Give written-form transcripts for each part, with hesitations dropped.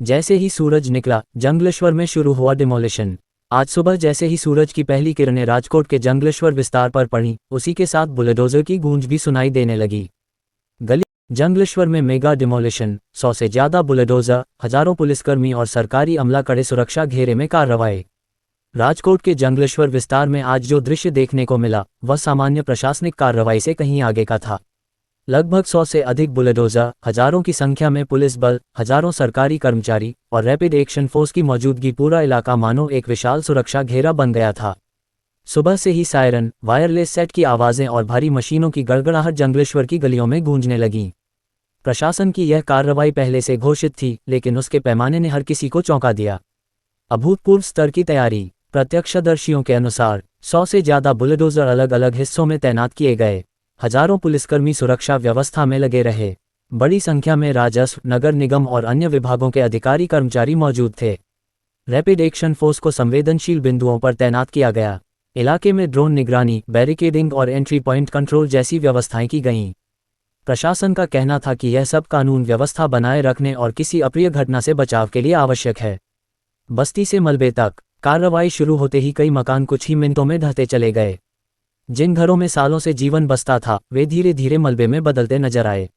जैसे ही सूरज निकला, जंगलेश्वर में शुरू हुआ डिमोलिशन। आज सुबह जैसे ही सूरज की पहली किरणें राजकोट के जंगलेश्वर विस्तार पर पड़ीं, उसी के साथ बुलडोजर की गूंज भी सुनाई देने लगी। जंगलेश्वर में मेगा डिमोलिशन, 100 से ज्यादा बुलडोजर, हजारों पुलिसकर्मी और सरकारी अमला कड़े सुरक्षा घेरे में कार्रवाई। राजकोट के जंगलेश्वर विस्तार में आज जो दृश्य देखने को मिला, वह सामान्य प्रशासनिक कार्रवाई से कहीं आगे का था। लगभग 100 से अधिक बुलडोजर, हजारों की संख्या में पुलिस बल, हजारों सरकारी कर्मचारी और रैपिड एक्शन फोर्स की मौजूदगी, पूरा इलाका मानो एक विशाल सुरक्षा घेरा बन गया था। सुबह से ही सायरन, वायरलेस सेट की आवाजें और भारी मशीनों की गड़गड़ाहट जंगलेश्वर की गलियों में गूंजने लगीं। प्रशासन की यह कार्रवाई पहले से घोषित थी, लेकिन उसके पैमाने ने हर किसी को चौंका दिया। अभूतपूर्व स्तर की तैयारी। प्रत्यक्षदर्शियों के अनुसार 100 से ज्यादा बुलडोजर अलग अलग हिस्सों में तैनात किए गए। हजारों पुलिसकर्मी सुरक्षा व्यवस्था में लगे रहे। बड़ी संख्या में राजस्व, नगर निगम और अन्य विभागों के अधिकारी कर्मचारी मौजूद थे। रैपिड एक्शन फोर्स को संवेदनशील बिंदुओं पर तैनात किया गया। इलाके में ड्रोन निगरानी, बैरिकेडिंग और एंट्री पॉइंट कंट्रोल जैसी व्यवस्थाएं की गईं। प्रशासन का कहना था कि यह सब कानून व्यवस्था बनाए रखने और किसी अप्रिय घटना से बचाव के लिए आवश्यक है। बस्ती से मलबे तक। कार्रवाई शुरू होते ही कई मकान कुछ ही मिनटों में ढहते चले गए। जिन घरों में सालों से जीवन बसता था, वे धीरे धीरे मलबे में बदलते नजर आए।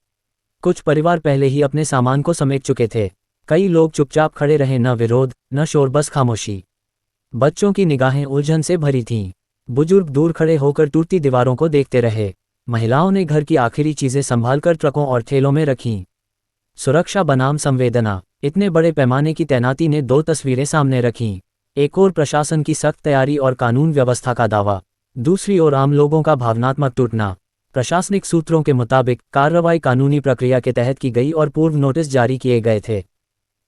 कुछ परिवार पहले ही अपने सामान को समेट चुके थे। कई लोग चुपचाप खड़े रहे, न विरोध न शोर, बस खामोशी। बच्चों की निगाहें उलझन से भरी थीं। बुजुर्ग दूर खड़े होकर टूटती दीवारों को देखते रहे। महिलाओं ने घर की आखिरी चीजें संभालकर ट्रकों और ठेलों में रखीं। सुरक्षा बनाम संवेदना। इतने बड़े पैमाने की तैनाती ने दो तस्वीरें सामने रखीं। एक ओर प्रशासन की सख्त तैयारी और कानून व्यवस्था का दावा, दूसरी ओर आम लोगों का भावनात्मक टूटना। प्रशासनिक सूत्रों के मुताबिक कार्रवाई कानूनी प्रक्रिया के तहत की गई और पूर्व नोटिस जारी किए गए थे।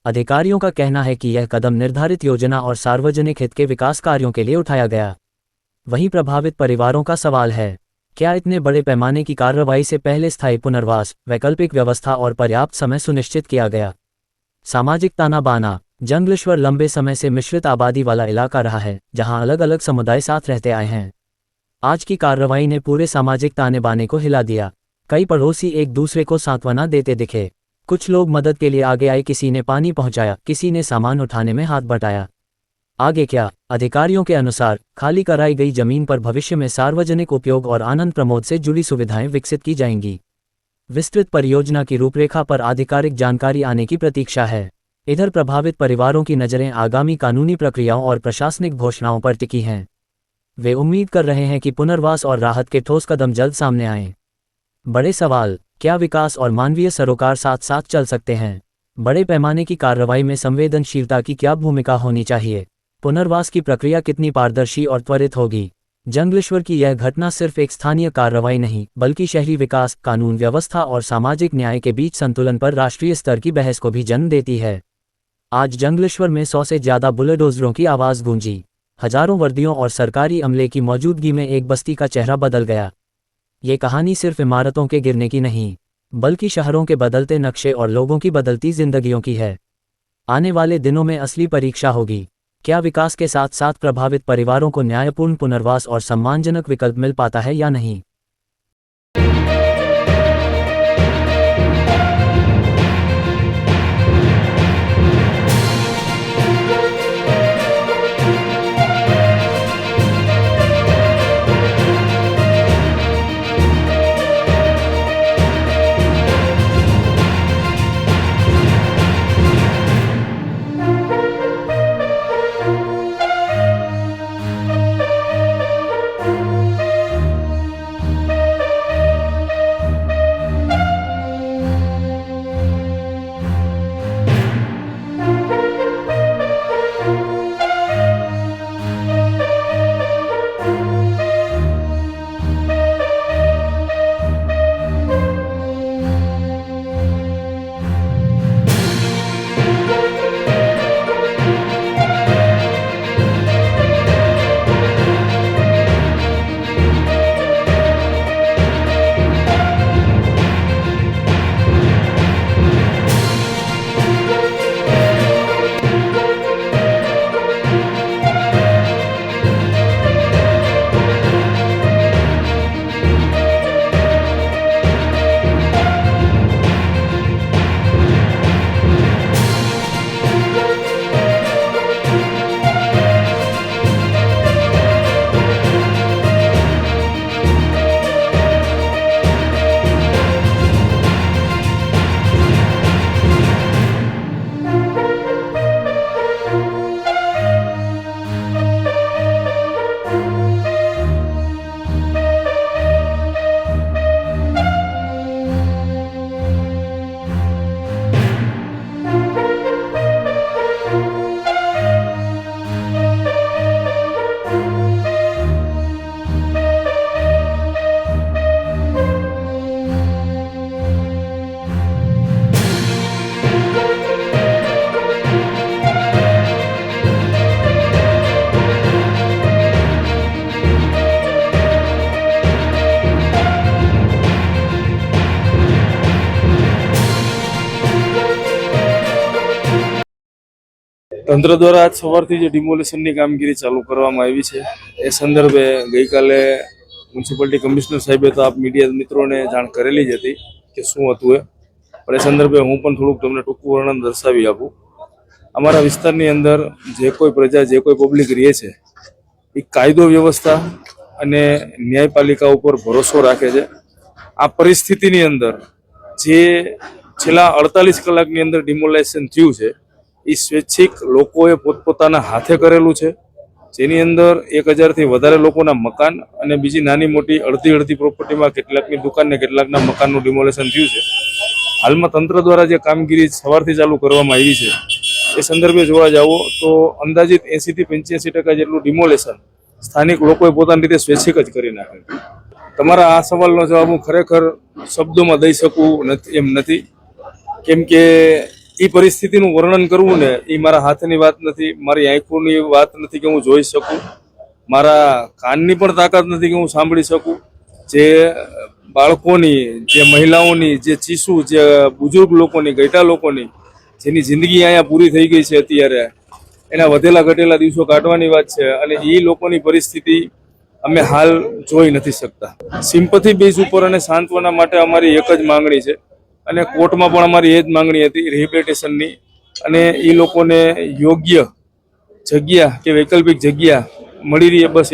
अधिकारियों का कहना है कि यह कदम निर्धारित योजना और सार्वजनिक हित के विकास कार्यों के लिए उठाया गया। वहीं प्रभावित परिवारों का सवाल है, क्या इतने बड़े पैमाने की कार्रवाई से पहले स्थायी पुनर्वास, वैकल्पिक व्यवस्था और पर्याप्त समय सुनिश्चित किया गया? सामाजिक ताना बाना। जंगलेश्वर लंबे समय से मिश्रित आबादी वाला इलाका रहा है, जहां अलग अलग समुदाय साथ रहते आए हैं। आज की कार्रवाई ने पूरे सामाजिक ताने बाने को हिला दिया। कई पड़ोसी एक दूसरे को सांत्वना देते दिखे। कुछ लोग मदद के लिए आगे आए, किसी ने पानी पहुंचाया, किसी ने सामान उठाने में हाथ बटाया। आगे क्या? अधिकारियों के अनुसार खाली कराई गई जमीन पर भविष्य में सार्वजनिक उपयोग और आनंद प्रमोद से जुड़ी सुविधाएं विकसित की जाएंगी। विस्तृत परियोजना की रूपरेखा पर आधिकारिक जानकारी आने की प्रतीक्षा है। इधर प्रभावित परिवारों की नज़रें आगामी कानूनी प्रक्रियाओं और प्रशासनिक घोषणाओं पर टिकी हैं। वे उम्मीद कर रहे हैं कि पुनर्वास और राहत के ठोस कदम जल्द सामने आएं। बड़े सवाल। क्या विकास और मानवीय सरोकार साथ साथ चल सकते हैं? बड़े पैमाने की कार्रवाई में संवेदनशीलता की क्या भूमिका होनी चाहिए? पुनर्वास की प्रक्रिया कितनी पारदर्शी और त्वरित होगी? जंगलेश्वर की यह घटना सिर्फ एक स्थानीय कार्रवाई नहीं, बल्कि शहरी विकास, कानून व्यवस्था और सामाजिक न्याय के बीच संतुलन पर राष्ट्रीय स्तर की बहस को भी जन्म देती है। आज जंगलेश्वर में 100 से ज्यादा बुलडोजरों की आवाज़ गूंजी। हजारों वर्दियों और सरकारी अमले की मौजूदगी में एक बस्ती का चेहरा बदल गया। ये कहानी सिर्फ इमारतों के गिरने की नहीं, बल्कि शहरों के बदलते नक्शे और लोगों की बदलती जिंदगियों की है। आने वाले दिनों में असली परीक्षा होगी। क्या विकास के साथ साथ प्रभावित परिवारों को न्यायपूर्ण पुनर्वास और सम्मानजनक विकल्प मिल पाता है या नहीं? તંત્ર દ્વારા આજ સવારથી જે ડિમોલેશનની કામગીરી ચાલુ કરવામાં આવી છે એ સંદર્ભે ગઈકાલે મ્યુનિસિપાલિટી કમિશનર સાહેબે તો આપ મીડિયા મિત્રોને જાણ કરેલી જ હતી કે શું હતું એ, પણ એ સંદર્ભે હું પણ થોડુંક તમને ટૂંકું વર્ણન દર્શાવી આપું. અમારા વિસ્તારની અંદર જે કોઈ પ્રજા જે કોઈ પબ્લિક રહે છે એ કાયદો વ્યવસ્થા અને ન્યાયપાલિકા ઉપર ભરોસો રાખે છે. આ પરિસ્થિતિની અંદર જે છેલ્લા 48 કલાકની અંદર ડિમોલેશન થયું છે એ સ્વૈચ્છિક લોકોએ પોતપોતાના હાથે કરેલું છે, જેની અંદર 1000થી વધારે લોકોના મકાન અને બીજી નાની મોટી અડધી પ્રોપર્ટીમાં કેટલાકની દુકાન ને કેટલાકના મકાનનું ડિમોલેશન થયું છે. હાલમાં તંત્ર દ્વારા જે કામગીરી સવારથી ચાલુ કરવામાં આવી છે એ સંદર્ભે જોવા જાઓ તો અંદાજિત 80 થી 85% જેટલું ડિમોલેશન સ્થાનિક લોકોએ પોતાની રીતે સ્વૈચ્છિક જ કરી નાખ્યું. તમારા આ સવાલનો જવાબ હું ખરેખર શબ્દોમાં દઈ શકું એમ નથી, કેમ કે એ પરિસ્થિતિનું વર્ણન કરવું ને એ મારા હાથની વાત નથી, મારી આંખોની વાત નથી કે હું જોઈ શકું, મારા કાનની પણ તાકાત નથી કે હું સાંભળી શકું. જે બાળકોની, જે મહિલાઓની, જે ચીસુ, જે બુઝુર્ગ લોકોની, ગઈઢા લોકોની જેની જિંદગી અહીંયા પૂરી થઈ ગઈ છે અત્યારે, એના વધેલા ઘટેલા દિવસો કાઢવાની વાત છે અને એ લોકોની પરિસ્થિતિ અમે હાલ જોઈ નથી શકતા. સિમ્પથી બેઝ ઉપર અને સાંત્વના માટે અમારી એક જ માંગણી છે અને કોર્ટમાં પણ અમારી એ જ માંગણી હતી રિહેબિલિટેશનની, અને એ લોકોને યોગ્ય જગ્યા કે વૈકલ્પિક જગ્યા મળી રહી બસ